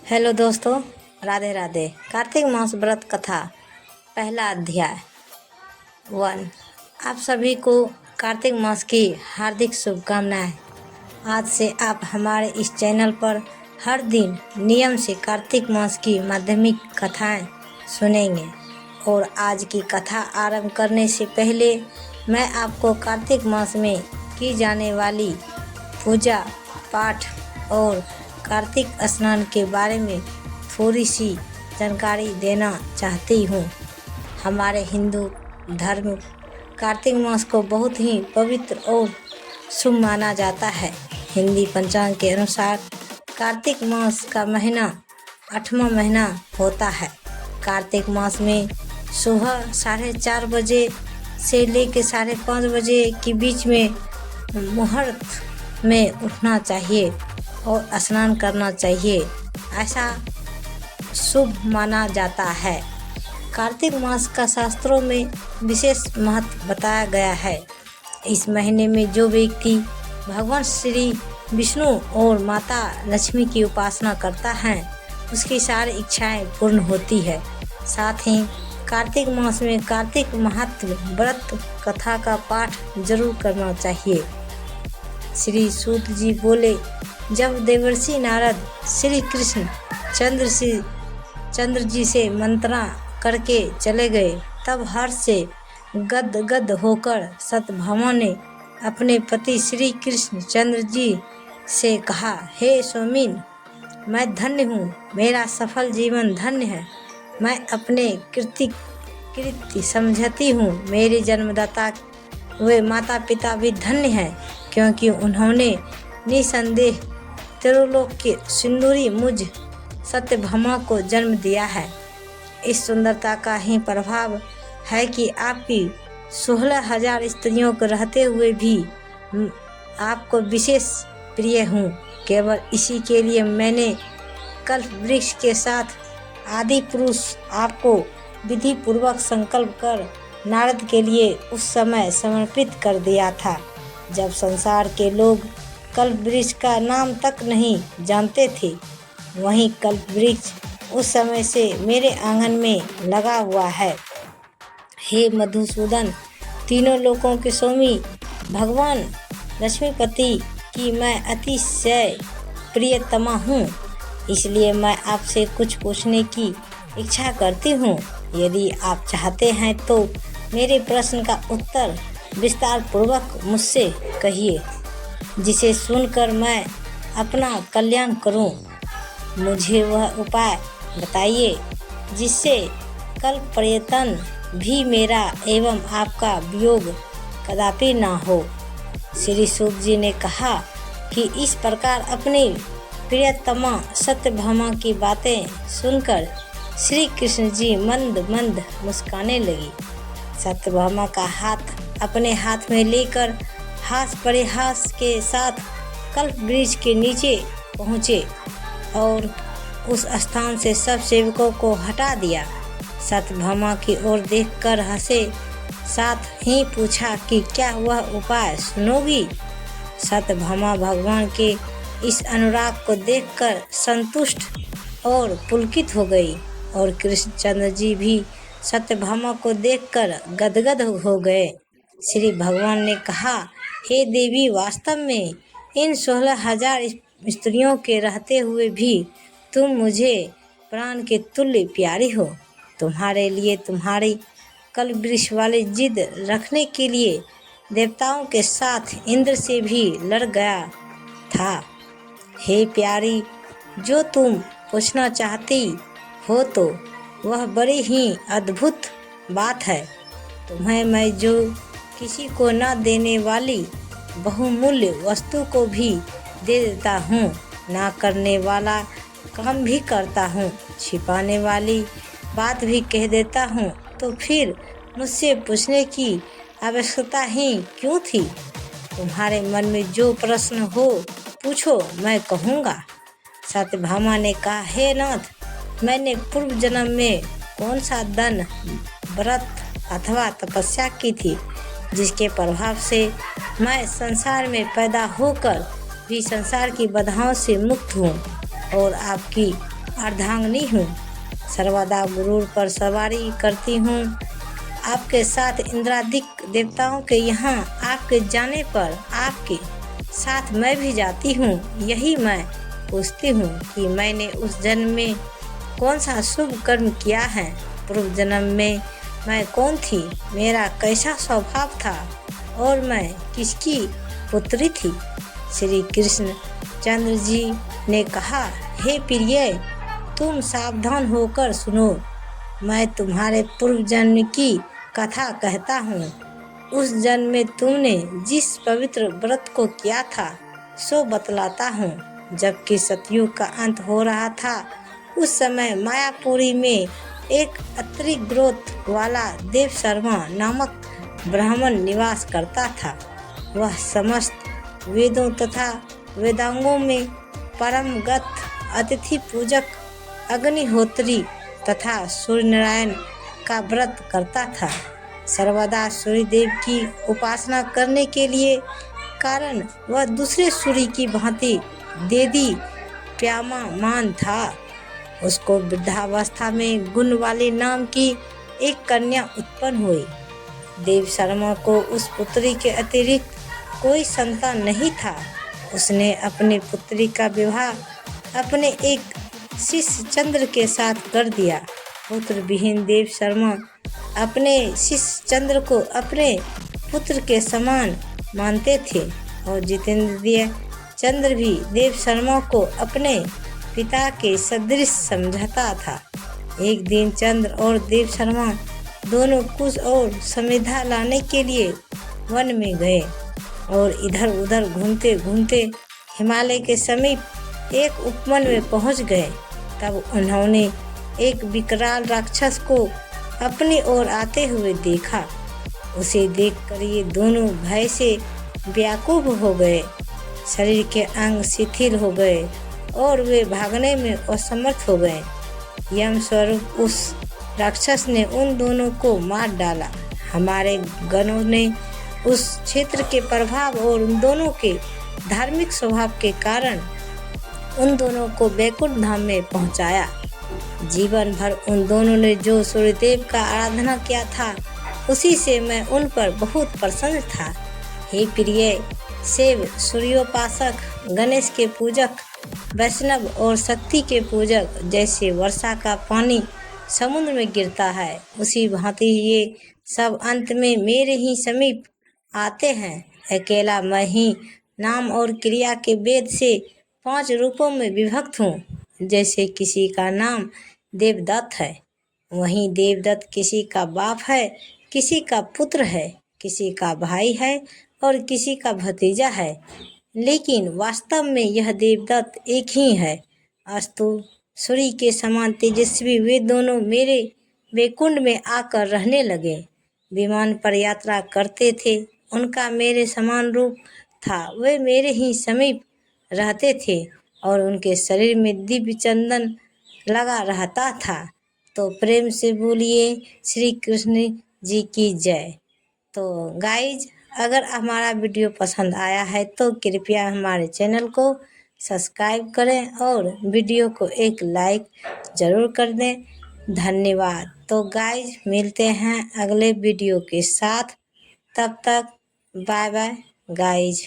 Hello दोस्तों, राधे राधे। कार्तिक मास व्रत कथा पहला अध्याय 1। आप सभी को कार्तिक मास की हार्दिक शुभकामनाएं। आज से आप हमारे इस चैनल पर हर दिन नियम से कार्तिक मास की माध्यमिक कथाएं सुनेंगे। और आज की कथा आरंभ करने से पहले मैं आपको कार्तिक मास में की जाने वाली पूजा पाठ और कार्तिक स्नान के बारे में थोड़ी सी जानकारी देना चाहती हूँ। हमारे हिंदू धर्म कार्तिक मास को बहुत ही पवित्र और शुभ माना जाता है। हिंदी पंचांग के अनुसार कार्तिक मास का महीना 8वां महीना होता है। कार्तिक मास में सुबह 4:30 बजे से लेकर 5:30 बजे के बीच में मुहूर्त में उठना चाहिए और स्नान करना चाहिए, ऐसा शुभ माना जाता है। कार्तिक मास का शास्त्रों में विशेष महत्व बताया गया है। इस महीने में जो व्यक्ति भगवान श्री विष्णु और माता लक्ष्मी की उपासना करता है उसकी सारी इच्छाएं पूर्ण होती है। साथ ही कार्तिक मास में कार्तिक महात्म व्रत कथा का पाठ जरूर करना चाहिए। श्री सूत जी बोले, जब देवर्षि नारद श्री कृष्ण चंद्र जी से मंत्रणा करके चले गए, तब हर्ष से गद होकर सत्यभामा ने अपने पति श्री कृष्ण चंद्र जी से कहा, हे स्वामिन, मैं धन्य हूँ, मेरा सफल जीवन धन्य है। मैं अपने कृत्य समझती हूँ। मेरे जन्मदाता वे माता पिता भी धन्य हैं, क्योंकि उन्होंने निसंदेह त्रिलोक के सिंदूरी मुझ सत्यभामा को जन्म दिया है। इस सुंदरता का ही प्रभाव है कि आपकी 16,000 स्त्रियों को रहते हुए भी आपको विशेष प्रिय हूँ। केवल इसी के लिए मैंने कल्प वृक्ष के साथ आदि पुरुष आपको विधि पूर्वक संकल्प कर नारद के लिए उस समय समर्पित कर दिया था, जब संसार के लोग कल्प वृक्ष का नाम तक नहीं जानते थे। वहीं कल्प वृक्ष उस समय से मेरे आंगन में लगा हुआ है। हे मधुसूदन, तीनों लोकों के स्वामी भगवान लक्ष्मीपति की मैं अतिशय प्रियतमा हूँ, इसलिए मैं आपसे कुछ पूछने की इच्छा करती हूँ। यदि आप चाहते हैं तो मेरे प्रश्न का उत्तर विस्तार पूर्वक मुझसे कहिए, जिसे सुनकर मैं अपना कल्याण करूं। मुझे वह उपाय बताइए जिससे कल्प पर्यंत भी मेरा एवं आपका वियोग कदापि ना हो। श्री सूत जी ने कहा कि इस प्रकार अपनी प्रियतमा सत्यभामा की बातें सुनकर श्री कृष्ण जी मंद मुस्काने लगी। सत्यभामा का हाथ अपने हाथ में लेकर हास परिहास के साथ कल्प वृक्ष के नीचे पहुँचे और उस स्थान से सब सेवकों को हटा दिया। सत्यभामा की ओर देखकर हंसे, साथ ही पूछा कि क्या वह उपाय सुनोगी। सत्यभामा भगवान के इस अनुराग को देखकर संतुष्ट और पुलकित हो गई और कृष्णचंद्र जी भी सत्यभामा को देखकर गदगद हो गए। श्री भगवान ने कहा, हे देवी, वास्तव में इन 16,000 स्त्रियों के रहते हुए भी तुम मुझे प्राण के तुल्य प्यारी हो। तुम्हारे लिए तुम्हारी कल्प वृक्ष वाली जिद रखने के लिए देवताओं के साथ इंद्र से भी लड़ गया था। हे प्यारी, जो तुम पूछना चाहती हो तो वह बड़ी ही अद्भुत बात है। तुम्हें मैं जो किसी को न देने वाली बहुमूल्य वस्तु को भी दे देता हूँ, ना करने वाला काम भी करता हूँ, छिपाने वाली बात भी कह देता हूँ, तो फिर मुझसे पूछने की आवश्यकता ही क्यों थी। तुम्हारे मन में जो प्रश्न हो पूछो, मैं कहूँगा। सत्यभामा ने कहा, हे नाथ, मैंने पूर्व जन्म में कौन सा दान, व्रत अथवा तपस्या की थी जिसके प्रभाव से मैं संसार में पैदा होकर भी संसार की बाधाओं से मुक्त हूँ और आपकी अर्धांगिनी हूँ, सर्वदा गुरूर पर सवारी करती हूँ। आपके साथ इंद्रादिक देवताओं के यहाँ आपके जाने पर आपके साथ मैं भी जाती हूँ। यही मैं पूछती हूँ कि मैंने उस जन्म में कौन सा शुभ कर्म किया है, पूर्व जन्म में मैं कौन थी, मेरा कैसा स्वभाव था और मैं किसकी पुत्री थी। श्री कृष्ण चंद्र जी ने कहा, हे प्रिय, तुम सावधान होकर सुनो। मैं तुम्हारे पूर्व जन्म की कथा कहता हूँ। उस जन्म में तुमने जिस पवित्र व्रत को किया था सो बतलाता हूँ। जबकि सतयुग का अंत हो रहा था, उस समय मायापुरी में एक अत्रि ग्रोथ वाला देव शर्मा नामक ब्राह्मण निवास करता था। वह समस्त वेदों तथा वेदांगों में परमगत अतिथि पूजक, अग्निहोत्री तथा सूर्यनारायण का व्रत करता था। सर्वदा सूर्यदेव की उपासना करने के लिए कारण वह दूसरे सूर्य की भांति देदी प्यामान था। उसको वृद्धावस्था में गुण वाली नाम की एक कन्या उत्पन्न हुई। देव शर्मा को उस पुत्री के अतिरिक्त कोई संतान नहीं था। उसने अपनी पुत्री का विवाह अपने एक शिष्य चंद्र के साथ कर दिया। पुत्र विहीन देव शर्मा अपने शिष्य चंद्र को अपने पुत्र के समान मानते थे और जितेंद्रिय चंद्र भी देव शर्मा को अपने पिता के सदृश समझता था। एक दिन चंद्र और देव शर्मा दोनों कुश और समिधा लाने के लिए वन में गए और इधर उधर घूमते घूमते हिमालय के समीप एक उपवन में पहुंच गए। तब उन्होंने एक विकराल राक्षस को अपनी ओर आते हुए देखा। उसे देखकर ये दोनों भय से व्याकुल हो गए। शरीर के अंग शिथिल हो गए और वे भागने में असमर्थ हो गए। यम स्वरूप उस राक्षस ने उन दोनों को मार डाला। हमारे गणों ने उस क्षेत्र के प्रभाव और उन दोनों के धार्मिक स्वभाव के कारण उन दोनों को बैकुंठ धाम में पहुंचाया। जीवन भर उन दोनों ने जो सूर्यदेव का आराधना किया था, उसी से मैं उन पर बहुत प्रसन्न था। हे प्रिय, शिव सूर्योपासक, गणेश के पूजक, वैष्णव और शक्ति के पूजक जैसे वर्षा का पानी समुद्र में गिरता है, उसी भांति ये सब अंत में मेरे ही समीप आते हैं। अकेला मैं ही नाम और क्रिया के भेद से 5 रूपों में विभक्त हूँ। जैसे किसी का नाम देवदत्त है, वहीं देवदत्त किसी का बाप है, किसी का पुत्र है, किसी का भाई है और किसी का भतीजा है, लेकिन वास्तव में यह देवदत्त एक ही है। अस्तु सूर्य के समान तेजस्वी वे दोनों मेरे वैकुंठ में आकर रहने लगे। विमान पर यात्रा करते थे, उनका मेरे समान रूप था। वे मेरे ही समीप रहते थे और उनके शरीर में दिव्य चंदन लगा रहता था। तो प्रेम से बोलिए श्री कृष्ण जी की जय। तो गाइज, अगर हमारा वीडियो पसंद आया है तो कृपया हमारे चैनल को सब्सक्राइब करें और वीडियो को एक लाइक ज़रूर कर दें। धन्यवाद। तो गाइज, मिलते हैं अगले वीडियो के साथ। तब तक बाय बाय गाइज।